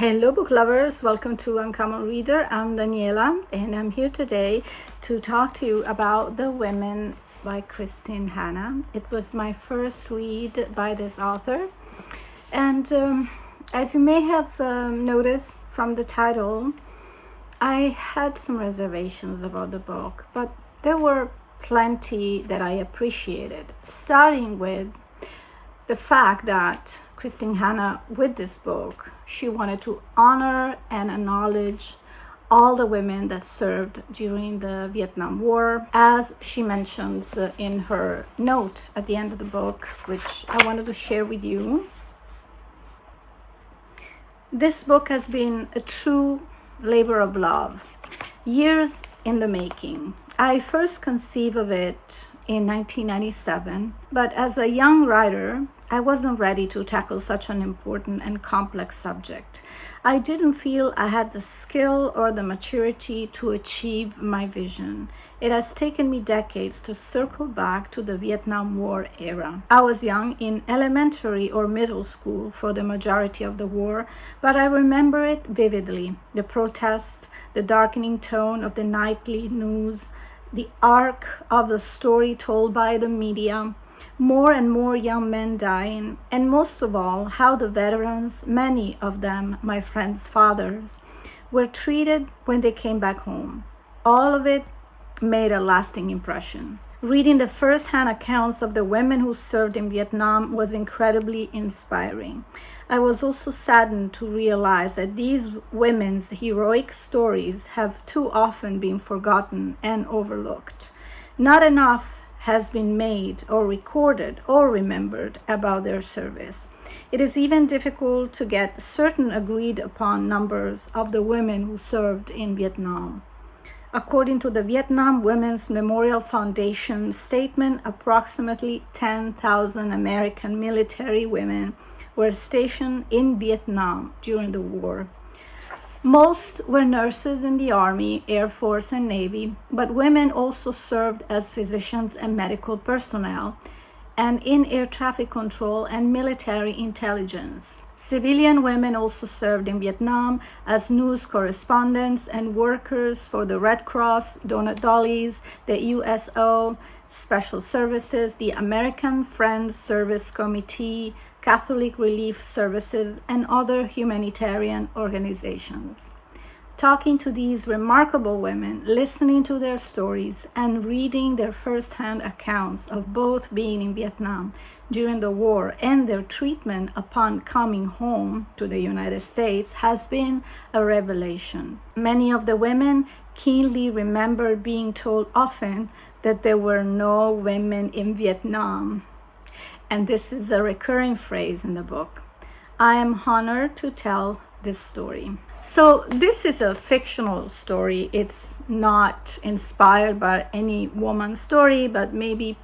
Hello book lovers, welcome to Uncommon Reader. I'm Daniela and I'm here today to talk to you about The Women by Kristin Hannah. It was my first read by this author, and as you may have noticed from the title, I had some reservations about the book, but there were plenty that I appreciated, starting with the fact that Kristin Hannah, with this book, she wanted to honor and acknowledge all the women that served during the Vietnam War, as she mentions in her note at the end of the book, which I wanted to share with you. This book has been a true labor of love, years in the making. I first conceived of it in 1997, but as a young writer, I wasn't ready to tackle such an important and complex subject. I didn't feel I had the skill or the maturity to achieve my vision. It has taken me decades to circle back to the Vietnam War era. I was young, in elementary or middle school for the majority of the war, but I remember it vividly. The protests, the darkening tone of the nightly news, the arc of the story told by the media, more and more young men dying, and most of all, how the veterans, many of them my friends' fathers, were treated when they came back home. All of it made a lasting impression. Reading the first-hand accounts of the women who served in Vietnam was incredibly inspiring. I was also saddened to realize that these women's heroic stories have too often been forgotten and overlooked. Not enough has been made or recorded or remembered about their service. It is even difficult to get certain agreed upon numbers of the women who served in Vietnam. According to the Vietnam Women's Memorial Foundation statement, approximately 10,000 American military women were stationed in Vietnam during the war. Most were nurses in the Army, Air Force, and Navy, but women also served as physicians and medical personnel, and in air traffic control and military intelligence. Civilian women also served in Vietnam as news correspondents and workers for the Red Cross, Donut Dollies, the USO, Special Services, the American Friends Service Committee, Catholic Relief Services, and other humanitarian organizations. Talking to these remarkable women, listening to their stories, and reading their first-hand accounts of both being in Vietnam during the war and their treatment upon coming home to the United States has been a revelation. Many of the women keenly remember being told often that there were no women in Vietnam. And this is a recurring phrase in the book. I am honored to tell this story. So this is a fictional story. It's not inspired by any woman's story, but maybe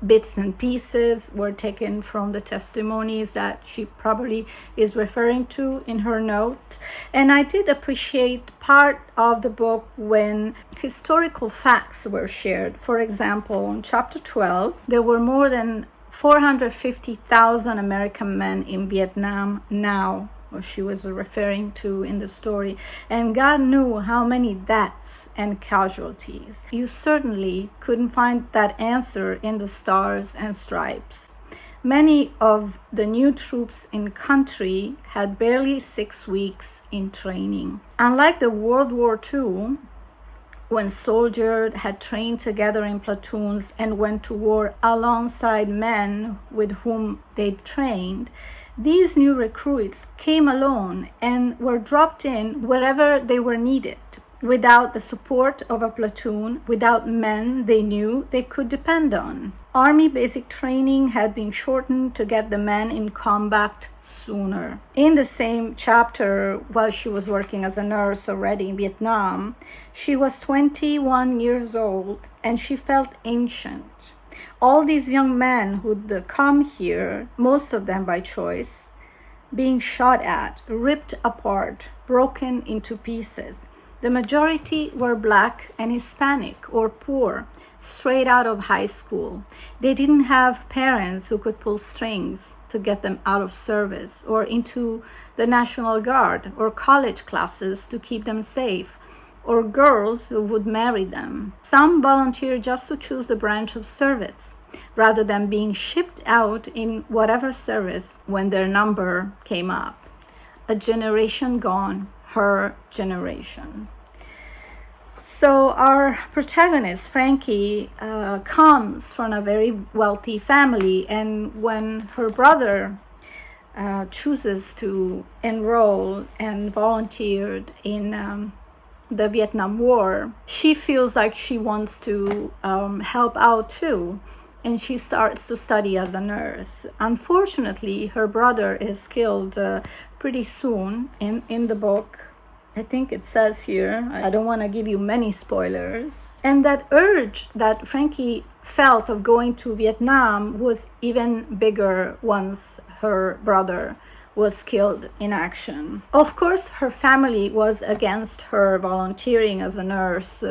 bits and pieces were taken from the testimonies that she probably is referring to in her note. And I did appreciate part of the book when historical facts were shared. For example, in chapter 12, there were more than 450,000 American men in Vietnam now, or she was referring to in the story, and God knew how many deaths and casualties. You certainly couldn't find that answer in the Stars and Stripes. Many of the new troops in country had barely 6 weeks in training. Unlike the World War II, when soldiers had trained together in platoons and went to war alongside men with whom they'd trained, these new recruits came alone and were dropped in wherever they were needed, without the support of a platoon, without men they knew they could depend on. Army basic training had been shortened to get the men in combat sooner. In the same chapter, while she was working as a nurse already in Vietnam, she was 21 years old and she felt ancient. All these young men who'd come here, most of them by choice, being shot at, ripped apart, broken into pieces. The majority were Black and Hispanic or poor, straight out of high school. They didn't have parents who could pull strings to get them out of service or into the National Guard or college classes to keep them safe, or girls who would marry them. Some volunteered just to choose the branch of service rather than being shipped out in whatever service when their number came up. A generation gone, her generation. So our protagonist, Frankie, comes from a very wealthy family, and when her brother chooses to enroll and volunteered in the Vietnam War, she feels like she wants to help out too, and she starts to study as a nurse. Unfortunately, her brother is killed pretty soon in the book. I think it says here, I don't want to give you many spoilers. And that urge that Frankie felt of going to Vietnam was even bigger once her brother was killed in action. Of course, her family was against her volunteering as a nurse,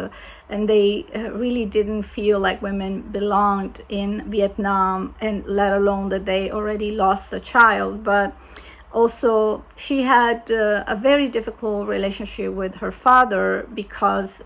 and they really didn't feel like women belonged in Vietnam, and let alone that they already lost a child. But also, she had a very difficult relationship with her father because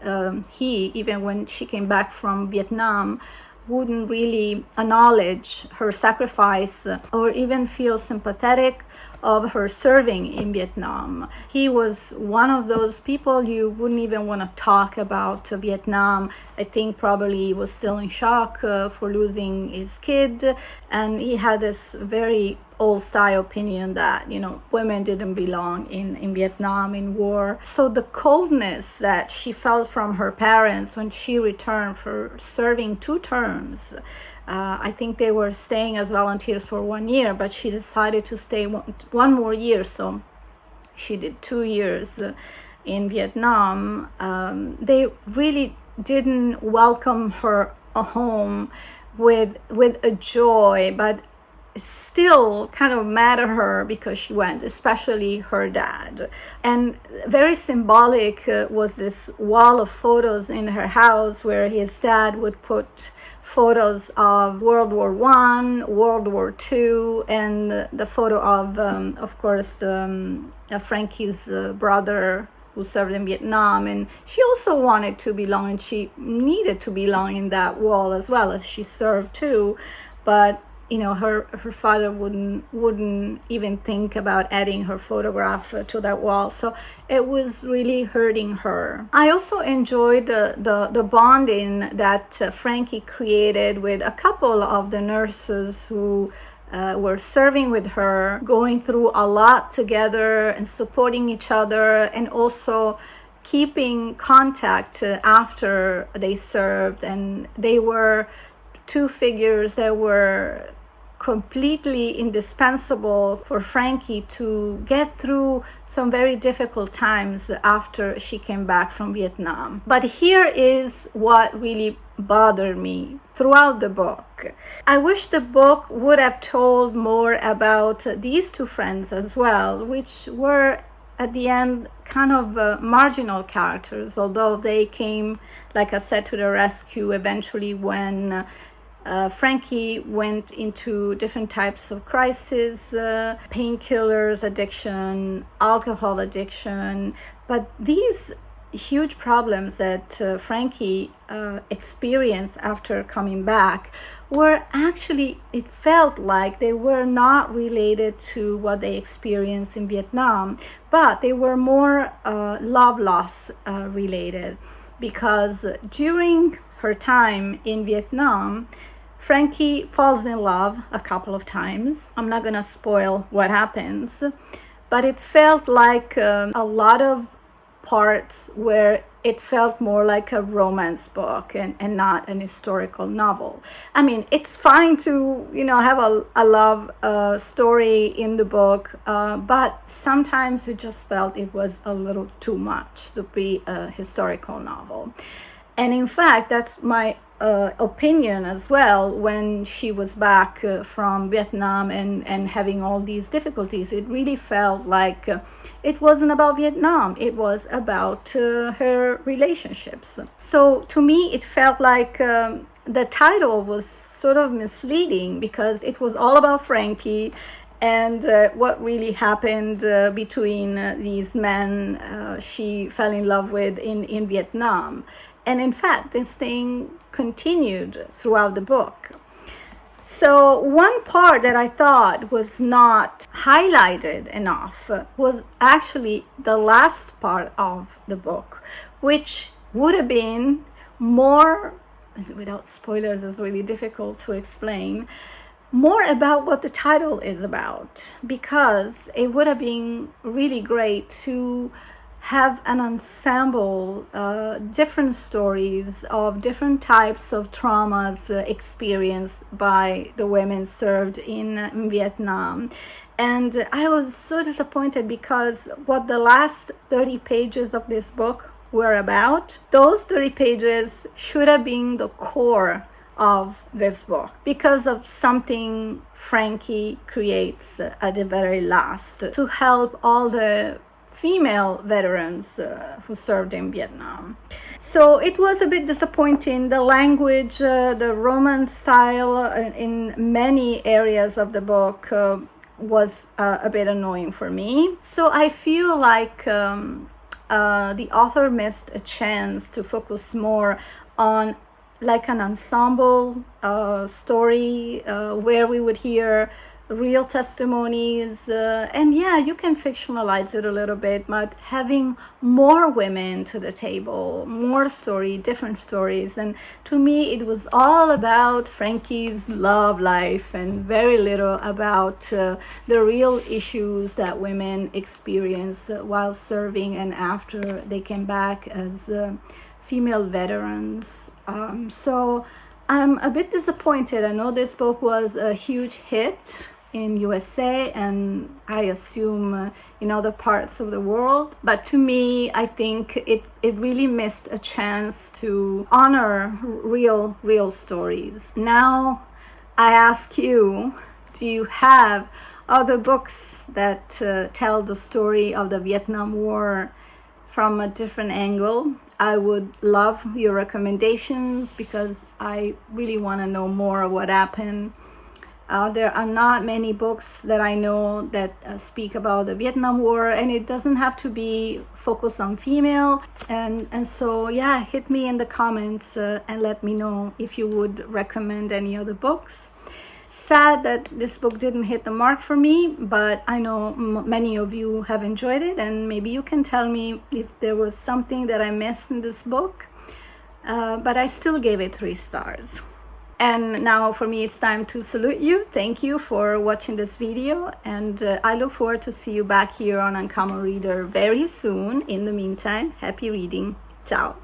he, even when she came back from Vietnam, wouldn't really acknowledge her sacrifice or even feel sympathetic of her serving in Vietnam. He was one of those people you wouldn't even want to talk about Vietnam. I think probably he was still in shock for losing his kid, and he had this very old style opinion that, women didn't belong in Vietnam in war. So the coldness that she felt from her parents when she returned for serving 2 terms, I think they were staying as volunteers for 1 year, but she decided to stay one more year, so she did 2 years in Vietnam. They really didn't welcome her home with a joy, but still kind of mad at her because she went, especially her dad. And very symbolic was this wall of photos in her house where his dad would put photos of World War I, World War II, and the photo of course, Frankie's brother who served in Vietnam. And she also wanted to belong, and she needed to belong in that wall as well, as she served too. But her father wouldn't even think about adding her photograph to that wall. So it was really hurting her. I also enjoyed the bonding that Frankie created with a couple of the nurses who were serving with her, going through a lot together and supporting each other, and also keeping contact after they served. And they were 2 figures that were completely indispensable for Frankie to get through some very difficult times after she came back from Vietnam. But here is what really bothered me throughout the book. I wish the book would have told more about these 2 friends as well, which were at the end kind of marginal characters, although they came, like I said, to the rescue eventually when Frankie went into different types of crises, painkillers addiction, alcohol addiction. But these huge problems that Frankie experienced after coming back were actually, it felt like they were not related to what they experienced in Vietnam, but they were more love loss related, because during her time in Vietnam, Frankie falls in love a couple of times. I'm not gonna spoil what happens, but it felt like a lot of parts where it felt more like a romance book and not an historical novel. I mean, it's fine to, have a love story in the book, but sometimes it just felt it was a little too much to be a historical novel. And in fact, that's my opinion as well. When she was back from Vietnam and having all these difficulties, it really felt like it wasn't about Vietnam, it was about her relationships. So to me, it felt like the title was sort of misleading, because it was all about Frankie and what really happened between these men she fell in love with in Vietnam. And in fact, this thing continued throughout the book. So one part that I thought was not highlighted enough was actually the last part of the book, which would have been more, without spoilers, it's really difficult to explain, more about what the title is about, because it would have been really great to have an ensemble, different stories of different types of traumas experienced by the women served in Vietnam. And I was so disappointed, because what the last 30 pages of this book were about, those 30 pages should have been the core of this book, because of something Frankie creates at the very last to help all the female veterans who served in Vietnam. So it was a bit disappointing. The language, the romance style in many areas of the book was a bit annoying for me. So I feel like the author missed a chance to focus more on like an ensemble story where we would hear real testimonies, and yeah, you can fictionalize it a little bit, but having more women to the table, more story, different stories. And to me, it was all about Frankie's love life and very little about the real issues that women experience while serving and after they came back as female veterans. So I'm a bit disappointed. I know this book was a huge hit in USA, and I assume in other parts of the world, but to me, I think it really missed a chance to honor real stories. Now I ask you, do you have other books that tell the story of the Vietnam War from a different angle? I would love your recommendations, because I really want to know more of what happened. There are not many books that I know that speak about the Vietnam War, and it doesn't have to be focused on female. And so, yeah, hit me in the comments and let me know if you would recommend any other books. Sad that this book didn't hit the mark for me, but I know many of you have enjoyed it, and maybe you can tell me if there was something that I missed in this book. But I still gave it 3 stars. And now for me, it's time to salute you. Thank you for watching this video, and I look forward to see you back here on Uncommon Reader very soon. In the meantime, happy reading. Ciao.